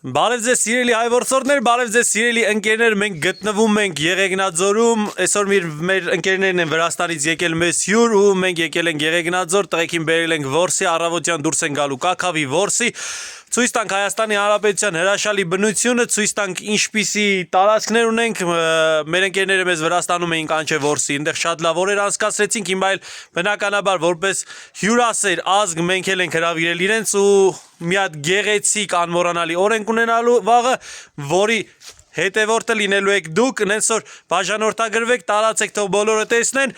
Բարև ձեզ սիրելի հայ ворցորդներ, բարև ձեզ սիրելի ընկերներ, մենք գտնվում ենք Եղեգնաձորում, այսօր մեր ընկերներն են Վրաստանից եկել մեզ հյուր ու մենք եկել ենք Եղեգնաձոր, տղեկին բերել ենք որսի, առավոտյան դուրս են գալու Կաքավի որսի, ցույց տանք Հայաստանի Հանրապետության հրաշալի բնությունը, ցույց տանք ինչպիսի տարածքներ ունենք, մեր ընկերները մեզ Վրաստանում էին կանչե որսի, այնտեղ շատ լավ օրեր անցկացրեցինք, հիմա էլ բնականաբար որպես հյուրասեր ազգ մենք էլ ենք հրավիրել իրենց ու մի հատ գեղեցիկ անմոռանալի օր ենք ունենալու վաղը, որի հետևորդը լինելու եք դուք, նենց որ բաժանորդագրվեք, տարածեք թող բոլորը տեսնեն,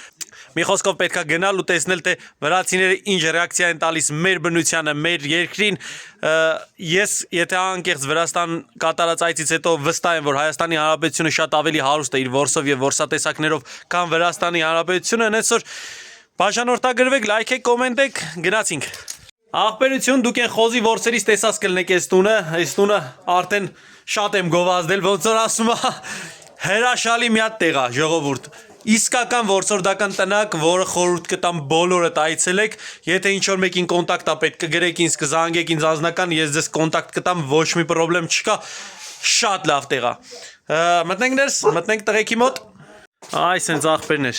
մի խոսքով պետքա գնալ ու տեսնել թե վրացիները ինչ ռեակցիա են տալիս մեր բնությանը, մեր երկրին, ես եթե անկեղծ Վրաստան կատարած այցից հետո վստահ եմ, որ Հայաստանի Հանրապետությունը շատ ավելի հարուստ է իր որսով եւ որսատեսակներով, քան Վրաստանի Հանրապետությունը, նենց որ բաժանորդագրվեք, լայքեք, կոմենտեք, գնացինք։ Աղբերություն դուք են խոզի որսերից տեսած կլնեք այս տունը արդեն շատ եմ գովազդել, ոնց որ ասում է, հրաշալի մի հատ տեղ է, ժողովուրդ, իսկական որսորդական տնակ, որը խորհուրդ կտամ բոլորդ այցելեք, եթե ինչ-որ մեկին կոնտակտ է պետք կգրեք ինձ, կզանգեք ինձ անձնական, ես ձեզ կոնտակտ կտամ, ոչ մի պրոբլեմ չկա, շատ լավ տեղ է, մտնենք ներս, մտնենք տղեկի մոտ, այ սենց աղբերներ,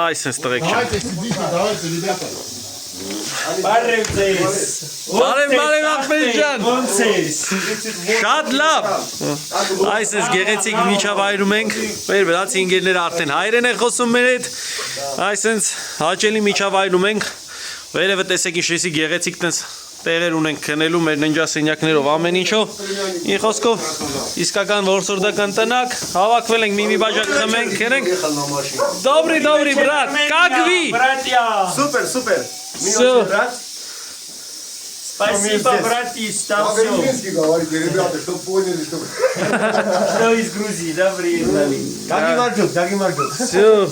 այ սենց տղեկ չան Բարև ձեզ Բարև աղբեր ջան Ոնց ես Շատ լավ Այս ես գեղեցիկ միջավայրում ենք Մեր վրացի ընկերները արդեն հայերեն են խոսում մեր հետ Այս ես հաճելի միջավայրում ենք Վերևը տեսեք ինչպիսի գեղեցիկ տեղեր ունենք քնելու մեր ննջասենյակներով ամեն ինչով Ինչ խոսքով իսկական որսորդական տնակ հավաքվել ենք մի բաժակ խմենք քերենք Добрый брат как вы Братья Супер Всё Спасибо братишка По-украински говорите, ребята, чтобы поняли, что... Что из Грузии, да, приехали Даги Марджот Всё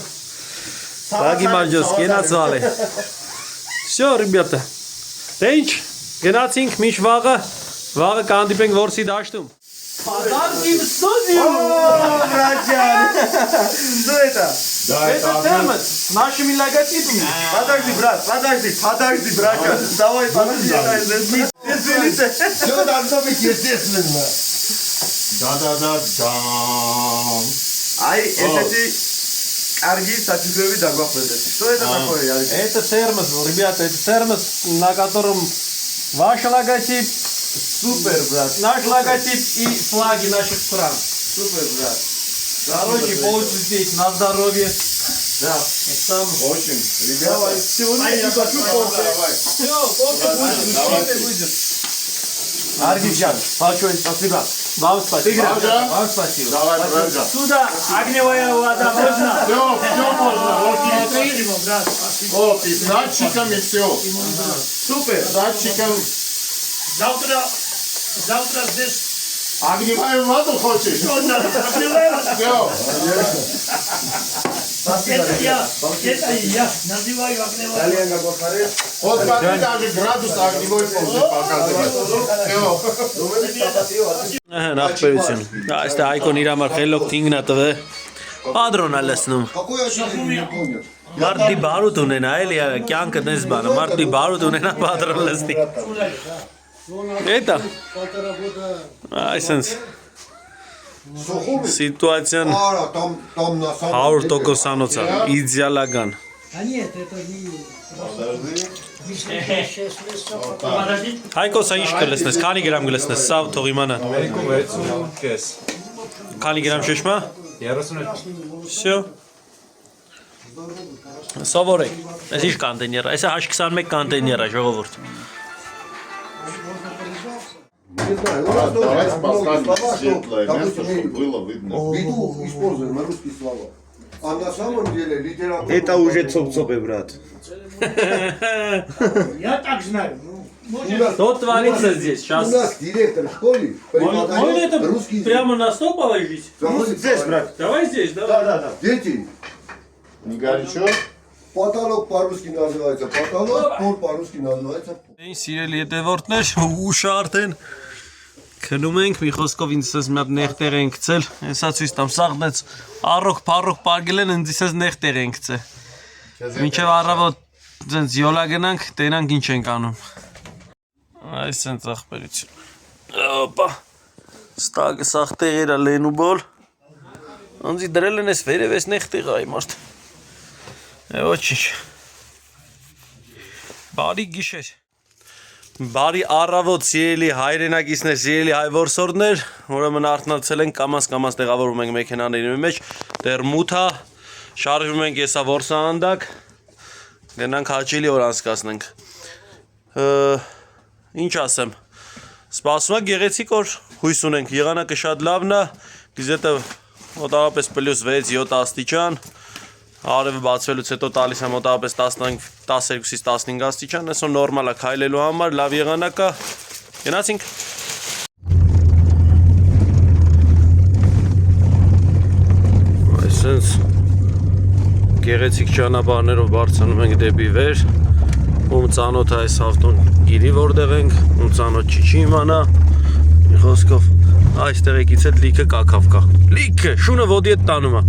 Даги Марджоски назвали Всё ребята Դե գնացինք միշ վաղը կհանդիպենք որսի դաշտում Подарки в студию! О, братья Что это? Это термос с нашими логотипами Подожди, братья Давай, подожди, извините Все должно быть естественно Да Ай, эти Арги сатюкови дагвапелет Что это такое, Ярик? Это термос, ребята, это термос, на котором ваш логотип, Супер, брат наш логотип и флаги наших стран. Супер, брат Короче, получите на здоровье. Да Сам. Очень, ребята Сегодня я хочу кофе. Все, кофе будет. Аргиджан, большое спасибо Вам спасибо. Вам спасибо Давай, братья Сюда огневая вода можно? Все можно, Спасибо, брат вот, и с датчиком и все Супер С датчиком Завтра здесь Огневую воду хочешь? огневая вода Все Это я называю огневая вода Вот смотри, даже градус огневой воды показывает Նախբերություն։ Այստեղ Հայկոն իր համար խելոք թինգնա տվե։ Ադրոնա լսնում։ Какой ощущение, не понял Մարդի բարուտ ունենա, էլի կյանքը դες բանը, մարդի բարուտ ունենա ադրոն լսնի։ Էտա։ Այսենց Սիտուացիան Ара, там на самом 100%-անոց է, իդեալական։ А нет, это не... Подожди Հայկոսա ինչ կլսնես, քանի գրամ կլսնես, սավ թող իմանան։ 6 կես Քանի գրամ շշմա։ 32 Всё։ Սովորեք։ Այս ինչ կոնտեյներ է, այսա H21 կոնտեյներ է, ժողովուրդ։ Не знаю, у нас Давайте тоже много поставим слова, что, светлое место, допустим, чтобы было видно. в виду используем русские слова. А на самом деле литература... Это уже цоп-цопы, брат. Я так знаю Что творится здесь У сейчас? нас директор школы Можно преподает это русский язык. прямо на стол положить? Здесь, брат. Давай здесь, давай. Дети, Не горячо? потолок по-русски называется потолок, пол по-русски называется пол. Սիրելի հետևորդներ, ուշ արդեն քնում ենք, մի խոսքով ինձ ես մի հատ նեղտեր ենք գցել, հեսա ցույց տամ, սաղնեց առոք պարգել են, ինձ ես նեղտեր ենք գցել։ Մինչև առավոտ Ձենց յոլա գնանք, տենանք ինչ ենք անում։ Այս են ծախպերություն։ Օպա։ Ստագը սաղ տեղերա լեն ու բոլ։ Անձի դրել են ես վերև ես նեղ տեղը այ մարդ։ Ոչինչ։ Բարի գիշեր։ Բարի առավոտ սիրելի հայրենակիցներ, սիրելի հայ որսորդներ, ուրեմն արթնացել ենք կամաց տեղավորում ենք մեքենաների մեջ, դեռ մութ է, շարժվում ենք եսա որսահանդակ, գնանք հաճելի օր անցկացնենք։ Ինչ ասեմ, սպասում եք գեղեցիկ օր, հույս ունենք, եղանակը շատ լավն է, գիզետը մոտավորապես +6-7 աստիճան, Արևը բացվելուց հետո տալիս է մոտավորապես 12-ից 15 աստիճան, այսօր նորմալ է քայլելու համար, լավ եղանակ է, գնացինք։ Այսպես գեղեցիկ ճանապարհներով բարձրանում ենք դեպի վեր, ում ծանոթ է այս ավտոն գիրի որտեղ ենք, ում ծանոթ չի իմանա, մի խոսքով այստեղ եկից հետ լիքը կակավ կա, լիքը, շունը ոտի հետ տանում է։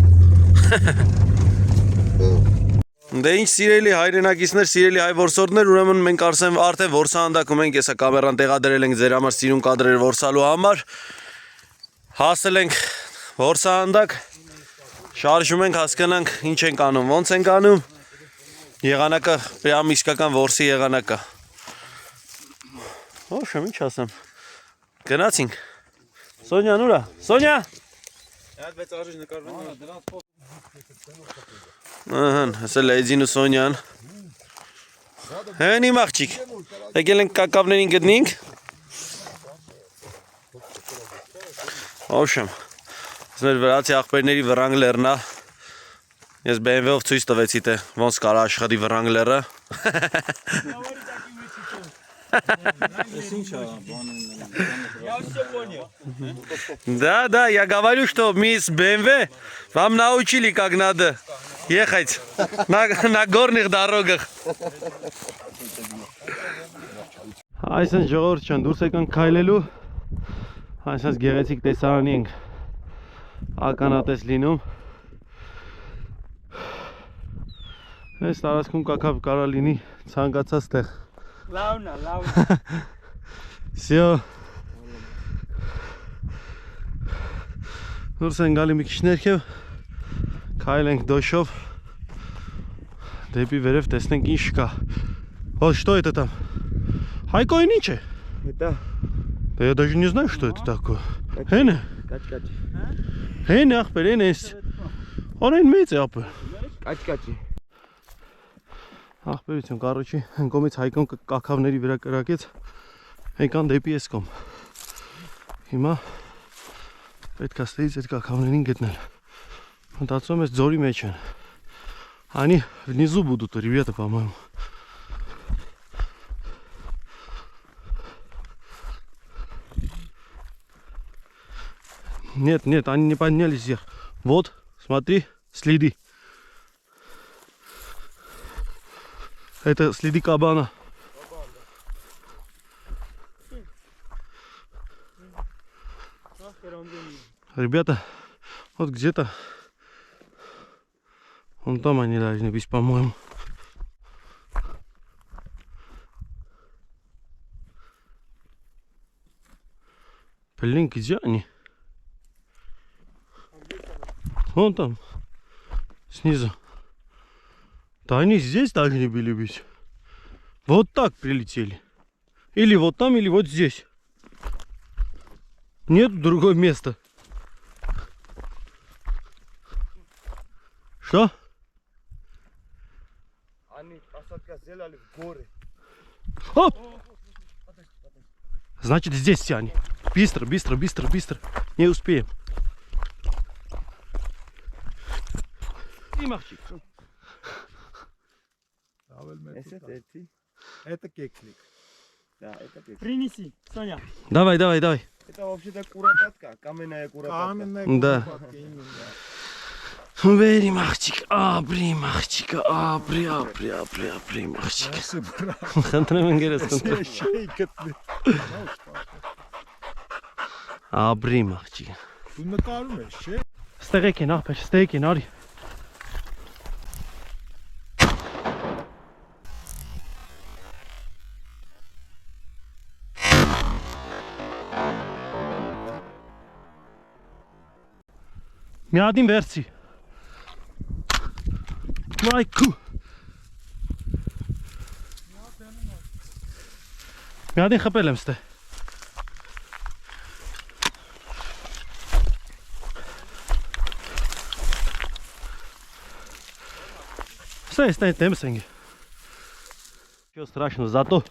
Դե ինչ սիրելի հայրենակիցներ, սիրելի հայ որսորդներ, ուրեմն մենք արդեն որսահանդակում ենք, եսա կամերան տեղադրել ենք ձեր համար սիրուն կադրեր որսալու համար, հասել ենք որսահանդակ, շարժում ենք, հասկանանք ինչ ենք անում, ոնց ենք անում, եղանակը պրյամ իսկական որսի եղանակը։ Ոշեմ, ինչ ասեմ, գնացինք, Սոնյան ուրա, Սոնյա։ Ահան, հսել Էձին ու Սոնյան Հեն իմ աղջիկ Եկել ենք կակավներին գտնինք Ոշեմ Ես մեր վրացի աղբերների վրանգլերն է Ես BMW-ով ցույց տվեցի թե ոնց կարա աշխատի վրանգլերը Да, я говорю, что мисс BMW вам научили, как надо ехать на горных дорогах. Այսպես ժողովուրդ չան դուրս եկանք քայլելու, այսպես գեղեցիկ տեսարանի ենք ականատես լինում։ Այս տարածքում կակավ կարա լինի ցանկացած տեղ։ Լավնա։ Всё։ Դուրս են գալի մի քիչ ներքև, քայլենք դոշով, դեպի վերև տեսնենք ինչ կա։ Вот что это там? Хайкоин ինչ է։ Это Да я даже не знаю, что это такое. Հեն է։ кач-кач. Հեն ախպեր, հեն էս։ Օրեն մեծ է ապը։ Կաչ-կաչի։ Ախպերություն, կարոջի, հնկոմից հայկոն կակավների վրա կրակեց, եկան դեպի ես կոմ։ Հիմա պետք է ստեից այդ կակավներին գտնել։ Մտածում ես ձորի մեջ են։ Они внизу будут, ребята, по-моему. Нет, нет, они не поднялись вверх. Вот, смотри, следы. Это следы кабана. Ребята, вот где-то вон там они должны быть, по-моему. Блин, где они? Вон там, снизу. Да они здесь должны были быть. Вот так прилетели. Или вот там, или вот здесь. Нет другого места. Что? Они посадка сделали в горы. Оп! Значит, здесь все они. Быстро, быстро, быстро, быстро. Не успеем. И махчик. Это кеклик. Да, это кеклик. Принеси, Соня. Давай, давай, давай. Это вообще-то куропатка, каменная куропатка. Да. Бери махчик. Абри махчик. Абри, абри, абри, абри махчик. Хантрем ингерес. Абри махчик. Ստեղեք են աղբեր, ստեղեք են արի։ Մի հատին վերցի։ Մայքու։ Մի հատին խպել եմ ստե։ Стоит темсенги. Что страшно, зато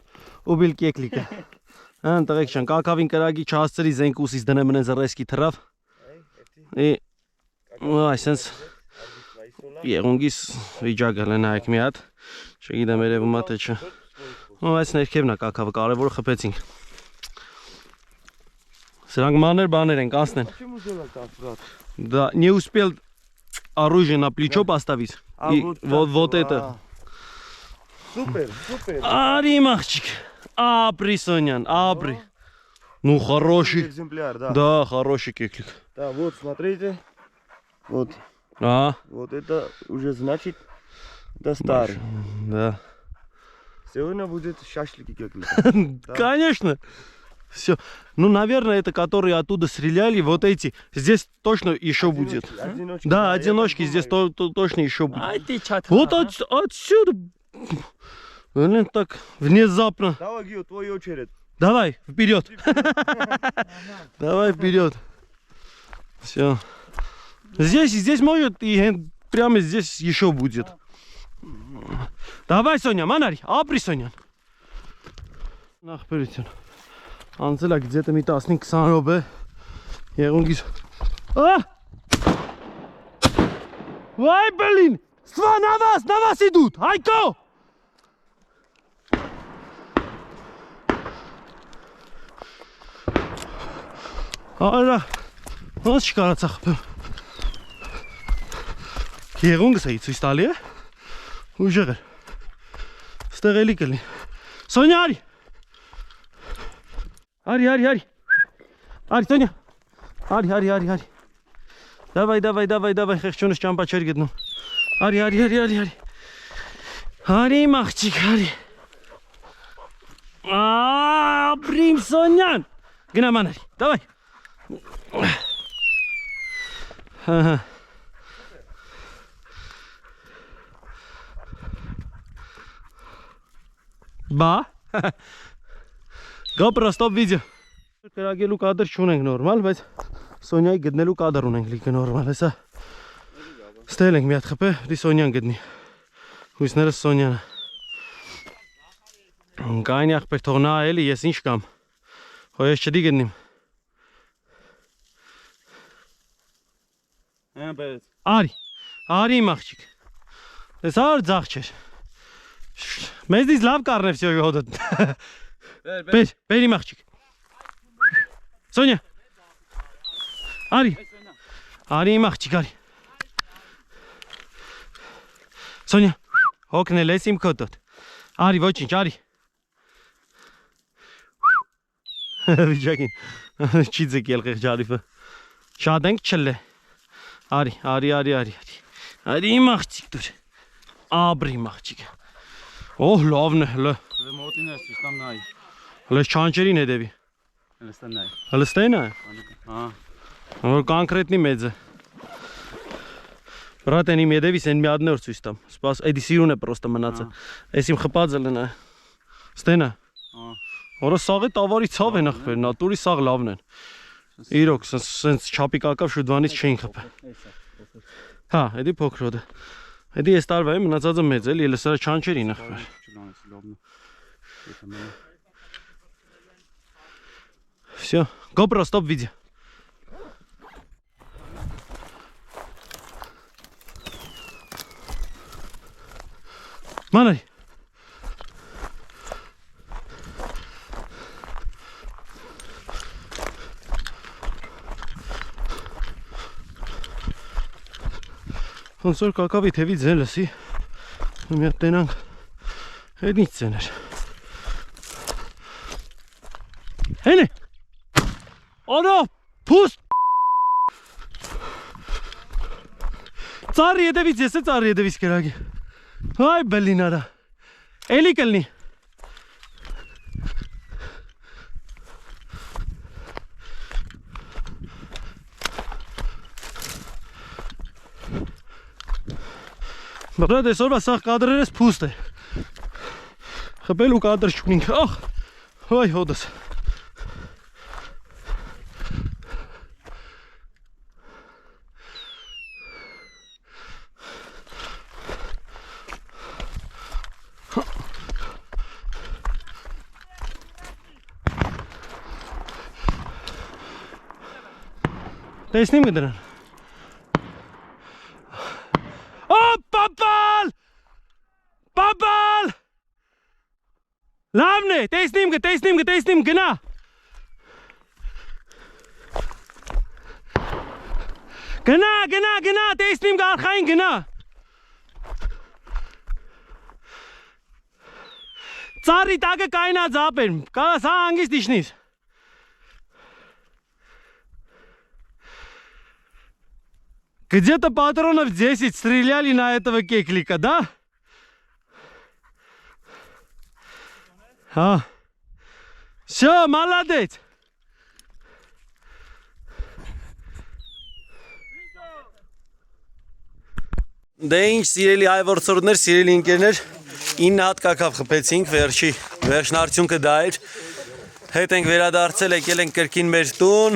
убил кеклика. Տղեկշան, կակավին կրագի չհասցրի զենք ուսից դնեմ նենց ռեսկի թրավ։ Այսենց եղունգիս վիճակը նայեք մի հատ, չգիտեմ երևում ա թե չէ։ Այս ներքևն է կակավը, կարևորը խփեցինք։ Սրանք մանր բաներ են, կանցնեն։ Да, не успел оружие на плечо поставить. И вот это. Супер. Ари, мальчик. Абри, Сонян, абри. Ну, хороший. Экземпляр, да. Да, хороший кеклик. Да, вот, смотрите. Вот. Вот это уже значит, это старый. Да. Сегодня будет шашлыки кеклик. Конечно. Все. Ну, наверное, это которые оттуда стреляли. Вот эти. Здесь точно еще будет. Одиночки. Да, одиночки здесь точно еще будет. Вот отсюда. Блин, так внезапно. Давай, Гио, твоя очередь. Давай, вперед. Давай вперед. Все. Здесь может и прямо здесь еще будет. Давай, Соня, Манари, апри, Соня. Нахперитен. Անցել է где-то մի 15-20 րոպե եղունգիս Վայ բլին Սվա նավաս իդուտ Հայկո Արա ոնց չկարացա խփեմ Եղունգս էի ցույց տալի է ուժեղ էր Ստեղ էլի կլինի Սոնյա արի Ари, Соня. Ари. Давай, хехчонус чампачер гетну. Ари. Ари, махчик, ари. Брим, Сонян. Гна манари, давай. Ба. GoPro stop video. Կրագելու կադր չունենք նորմալ, բայց Սոնյայի գտնելու կադր ունենք լիքը նորմալ, հեսա ստել ենք մի հատ խփե, դի Սոնյան գտնի հույսներս Սոնյանը Կայնի աղբեր թող նա էլի ես ինչ կամ հո ես չդի գտնիմ Արի իմ աղջիկ եսար ձախ չեր մեզնից լավ կառնև սյոյի հոդըտ Բեր իմ աղջիկ Սոնյա Արի իմ աղջիկ արի Սոնյա հոգնել ես իմ քոտոտ Արի ոչինչ արի Վիճակին չի ձգել խեղճարիվը Շատ ենք չլե Արի իմ աղջիկ դուր Աբրի իմ աղջիկ Օհ լավն է հլը Մոտին ես իստամ նայ Հլը չանչերին հետևի Հլստան նայ Հլստեն է Հա Որ կոնկրետնի մեծ է Բրատ են իմ հետևիս են մի ադներ ցույց տամ Սպաս էդի սիրուն է պրոստը մնացը Էս իմ խպածը լնա Ստեն է Որը սաղի տավարի ցավ են ախպեր Նատուրի սաղ լավն են Իրոք սենց չապի կակավ շուդվանից չէին խպը Հա էդի փոքր հոդը Էդի ես տարվա է մնացածը մեծ էլ Ելը սրա չանչերին ախպեր Всё, GoPro, стоп видео. Манари. Ոնց որ կակավի թևի ձեն լսի. Մի հատ տենանք. Հետնից ձեն էր. Հենե. Ոնո, փուստ Ծարի հետևից ես է ծարի հետևից կրագի Այ բլին արա Էլի կլնի Բրատ այսօրվա սաղ կադրերս փուստ է։ Խփելու կադր չունենք, ախ, հայ հոդս։ Տեսնիմ կդրան։ Պապալ! Պապալ! Լավն է, տեսնիմ, գնա։ Գնա, տեսնիմ գարխային գնա։ Ծառի տակը կայնած ապեր, կարաս հա հանգիստ իջնիս։ Где-то патронов 10 стреляли на этого кеклика, да? А. Все, молодец. Դե ինչ սիրելի այվորցորներ, սիրելի ընկերներ, 9 հատ կակավ խփեցինք, վերջին արդյունքը դա էր։ Հետ ենք վերադարձել, եկել ենք կրկին մեր տուն,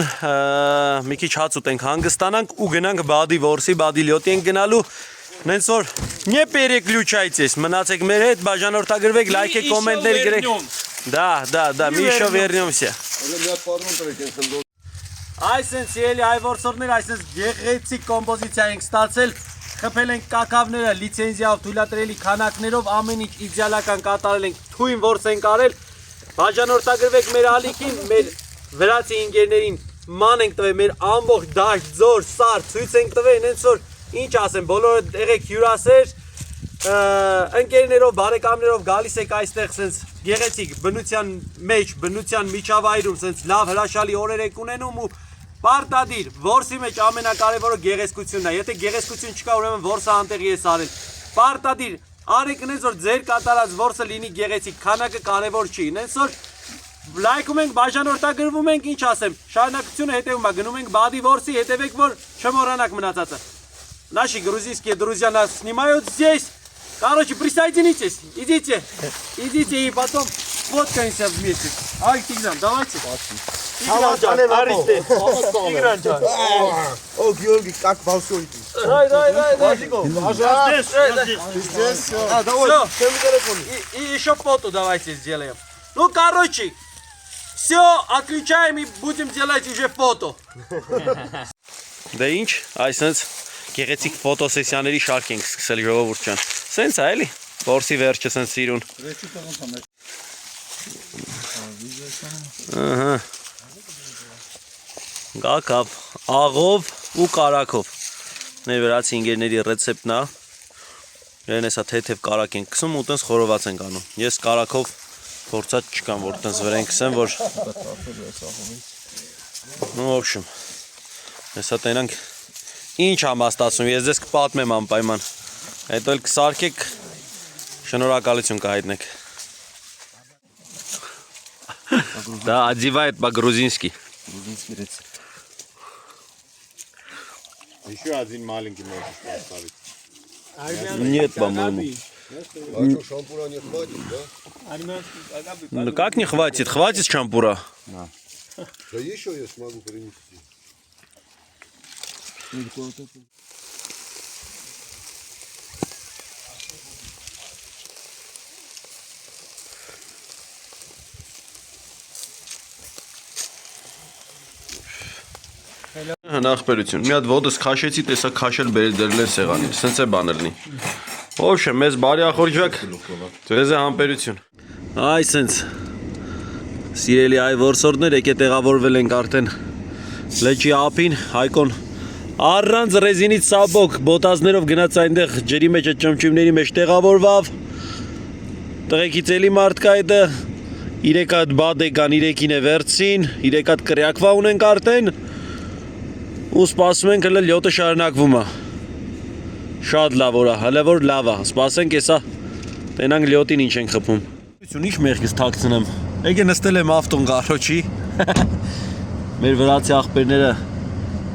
մի քիչ հաց ուտենք, հանգստանանք ու գնանք բադի որսի, բադի լյոտի ենք գնալու։ Նենց որ не переключайтесь, մնացեք մեր հետ, բաժանորդագրվեք, լայք, կոմենտներ գրեք։ Да, мы еще вернемся։ Այսինքն սիրելի այվորցորներ, այսինքն գեղեցիկ կոմպոզիցիա ենք ստացել։ Խփել ենք կակավները լիցենզիայով թույլատրելի քանակներով, ամեն ինչ իդեալական կատարել ենք, թույն որս ենք արել։ Բաժանորդագրվեք մեր ալիքին, մեր վրացի ընկերներին ման ենք տվել, մեր ամբողջ դաշտ, ձոր, սար, ցույց ենք տվել, հենց որ ինչ ասեմ, բոլորը եղեք հյուրասեր, ընկերներով, բարեկամներով գալիս եք այստեղ սենց գեղեցիկ բնության մեջ, բնության միջավայրում սենց լավ հրաշալի օրեր եք ունենում ու պարտադիր, որսի մեջ ամենակարևորը գեղեցկությունն է, եթե գեղեցկություն չկա, ուրեմն որսը անտեղի է սարել, պարտադիր, արեք նենց որ ձեր կատարած որսը լինի գեղեցիկ, քանակը կարևոր չի, նենց որ լայքում ենք, բաժանորդագրվում ենք, ինչ ասեմ, շարունակությունը հետևում է, գնում ենք բադի որսի, հետևեք, որ չմոռանաք մնացածը։ Наши грузинские друзья нас снимают здесь. Короче, присоединитесь, идите и потом сфоткаемся вместе. Ай, Тигран, давайте. Тигран, Аристей. Тигран, О, Георгий, как большой ты. Дай. Здесь все. Давай, и еще фото давайте сделаем. Ну, короче, все, отключаем и будем делать уже фото. Да ինչ, այսինքն գեղեցիկ ֆոտոսեսիաների շարք ենք սկսել ժողովուրդ ջան։ Սենց է էլի, որսի վերջը սենց սիրուն։ Ահա։ Գակավ, աղով ու կարակով։ Մեր վրացի ընկերների ռեցեպտն է։ Իրեն էսա թեթև կարակ են կսում ու տենց խորոված են անում։ Ես կարակով փորձած չկամ, որ տենց վրա են կսեմ, որ Ну, в общем, հեսա տենանք ինչ համաստացում, ես ձեզ կպատմեմ անպայման, հետո էլ կսարքեք, շնորհակալություն կհայտնեք։ Да, одевает по-грузински. Грузинский рецепт. Еще один маленький можешь поставить. Нет, по-моему. А что, шампура не хватит, да? Ну как не хватит? Хватит шампура? Да еще я смогу принести. Նախբերություն, մի հատ ոտս քաշեցի, տեսա քաշել բերել են սեղանին, սենց է բաներ լինի։ Ո՞վ է, մեզ բարի ախորժակ, ձեզ է համբերություն։ Այ սենց, սիրելի այ որսորդներ, եկե տեղավորվել ենք արդեն լեջի ափին, Հայկոն առանց ռեզինից սաբոք բոտազներով գնաց այնտեղ ջրի մեջ է ճմճիմների մեջ տեղավորվավ, տղեկից էլի մարդկա հետը, 3 հատ բադ եկան, 3-ին է վերցին, 3 հատ կրյակվա ունենք արդեն, ու սպասում ենք հլը լյոտը շարունակվում է, շատ լավ օրա, հլը որ լավ է, սպասենք եսա, տենանք լյոտին ինչ ենք խպում։ Ինչ մեղքից թակցնեմ, եկե նստել եմ ավտոն գարոչի, մեր վրացի աղբերները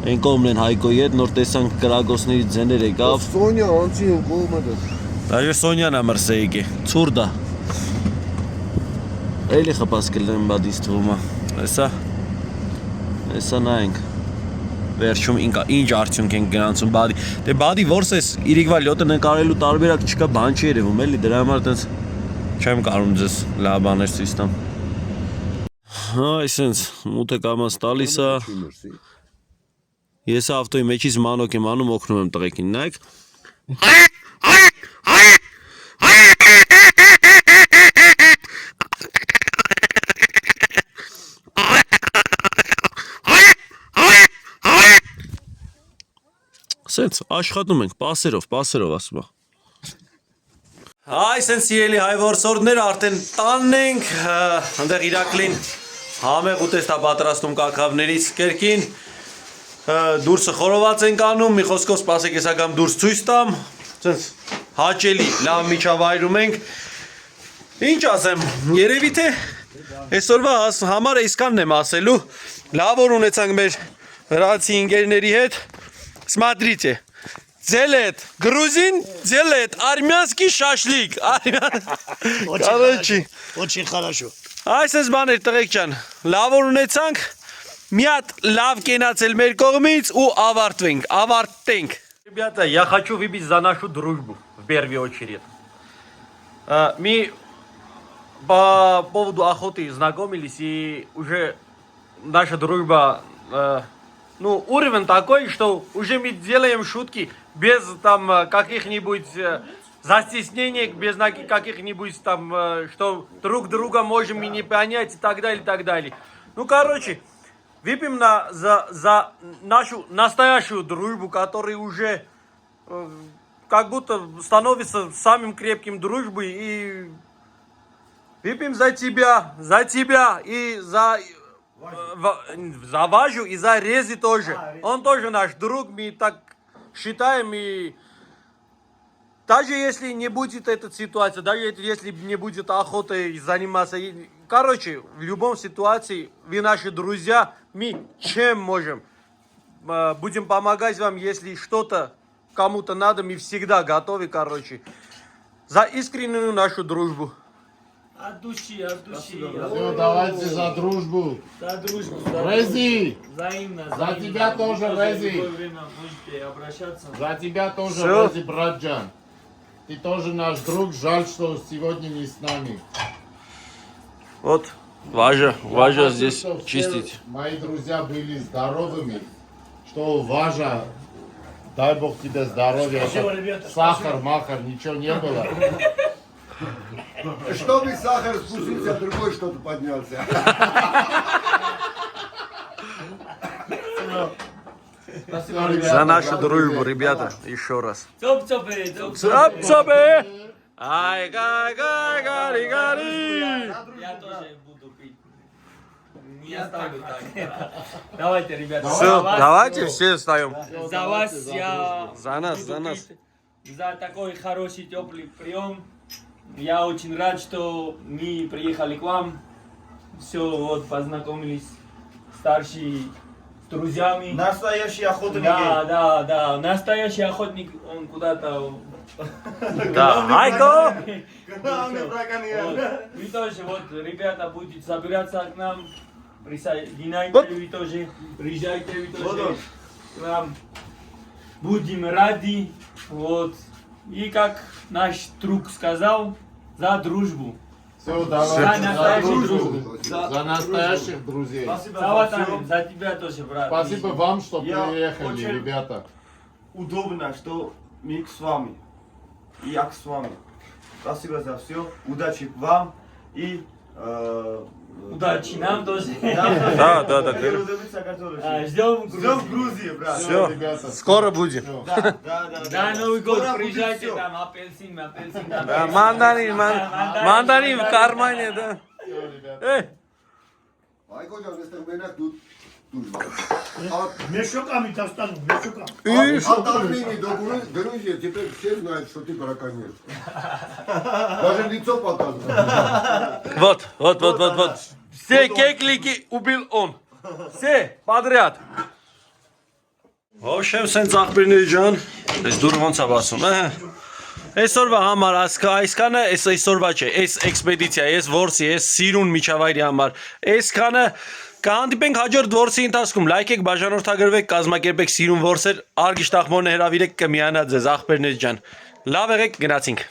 են կողմն են Հայկոյի հետ, նոր տեսանք կրագոսների ձեներ եկավ։ Սոնյա, անցի են կողմը դες։ Даже Սոնյան է մրսեիկի, ծուրդա։ Էլի խպաս կլեմ բադիս թվում է, հեսա նայենք, վերջում ինչ արդյունք ենք գնանցում բադի, դե բադի որս ես իրիկվա լյոտը նկարելու տարբերակ չկա բան չի երևում էլի, դրա համար տենց չեմ կարում ձեզ լավ բաներ ցույց տամ։ Այսենց մութը կամաց տալիս է։ Ես ավտոյի մեջից մանոկ եմ անում, օգնում եմ տղեկին, նայեք։ Սենց աշխատում ենք, պասերով ասում է։ Այ սենց սիրելի հայ որսորդներ արդեն տանն ենք, հնդեղ Իրակլին համեղ ուտեստ է պատրաստում կակավներից կերկին, դուրսը խորոված ենք անում, մի խոսքով սպասեք ես ակամ դուրս ցույց տամ, սենց հաճելի լավ միջավայրում ենք, ինչ ասեմ, երևի թե այսօրվա համար այսքանն եմ ասելու, լավ որ ունեցանք մեր հրացի ինգերների հետ, смотрите, делает грузин, делает армянский шашлык, короче, Очень хорошо. Այսպես բաներ տղեկ ջան, լավ որ ունեցանք, մի հատ լավ կենացել մեր կողմից ու ավարտենք. Ребята, я хочу выбить за нашу дружбу в первую очередь. Мы по поводу охоты знакомились и уже наша дружба, ну, уровень такой, что уже мы делаем шутки без там каких-нибудь застеснений, без каких-нибудь там, что друг друга можем и не понять и так далее, и так далее. Ну, короче, выпьем за нашу настоящую дружбу, которая уже как будто становится самым крепким дружбой. И выпьем за тебя и за Важу и за Рези тоже. Он тоже наш друг, мы так считаем. И даже если не будет эта ситуация, даже если не будет охоты заниматься, короче, в любом ситуации, вы наши друзья, мы чем можем, будем помогать вам, если что-то кому-то надо, мы всегда готовы, короче, за искреннюю нашу дружбу. От души, от души. Все, давайте за дружбу. За дружбу. Рези! Взаимно. За тебя тоже, Рези. В любое время можете обращаться. За тебя тоже, Всё. Рези, братджан. Ты тоже наш друг, жаль, что сегодня не с нами. Вот, Важа Я здесь хочу, что чистить. все мои друзья были здоровыми, что Важа, дай Бог тебе здоровья, Спасибо, это ребята, сахар, махар, ничего не было. Чтобы сахар спустился, другой что-то поднялся. Спасибо, За нашу дружбу, ребята, еще раз. Цоп-цопы, Цап-цапы! Ай, гай-гай-гай-гай-гай! Я тоже буду пить. Не оставлю так. Давайте, ребята. Все, за вас. давайте все встаем. За вас я За нас, буду за нас. пить. За такой хороший теплый прием. Я очень рад, что мы приехали к вам. Все, вот, познакомились старшие с друзьями. Настоящий охотник. Да. Настоящий охотник, он куда-то... Да, Айко! Главный браконьер. Вот. Вы тоже, вот, ребята, будете собираться к нам. Присоединяйтесь, Вот. вы тоже. Приезжайте, вы Вот тоже. он. К нам. Будем рады. Вот. И как наш друг сказал, за дружбу. Все, давайте За за настоящую дружбу. дружбу. За настоящих друзей. Спасибо Давай, за все. Тамин, за тебя тоже, брат. Спасибо вам, что Я приехали, очень- ребята. Удобно, что мы с вами. И я с вами. Спасибо за все. Удачи вам и... Удачи нам тоже. Да. Ждем Ждем в Грузии, брат. Всё. Ребята. Скоро будем. Всё. На Новый год Скоро будет приезжайте, всё. там апельсин. Да, мандарин в кармане, да. Всё, ребята. Այգո ջան, այստեղ մենակ դու Мешоками достану, мешоками. Ատարմինի դոգում ես, теперь все знают, что ты браконьер. Даже лицо показывает. Вот. Все кеклики убил он. Все подряд. В общем, սենց աղբերների ջան, այս դուրը ոնց է բասում, Այսօրվա համար այսքանը, այսօրվա չէ, այս էքսպեդիցիա, այս որսի, այս սիրուն միջավայրի համար, այսքանը կհանդիպենք հաջորդ որսի ընթացքում, լայքեք, բաժանորդագրվեք, կազմակերպեք սիրուն որսեր, արգիշտ աղմոնը հրավիրեք կմիանա ձեզ աղբերներ ջան, լավ եղեք, գնացինք։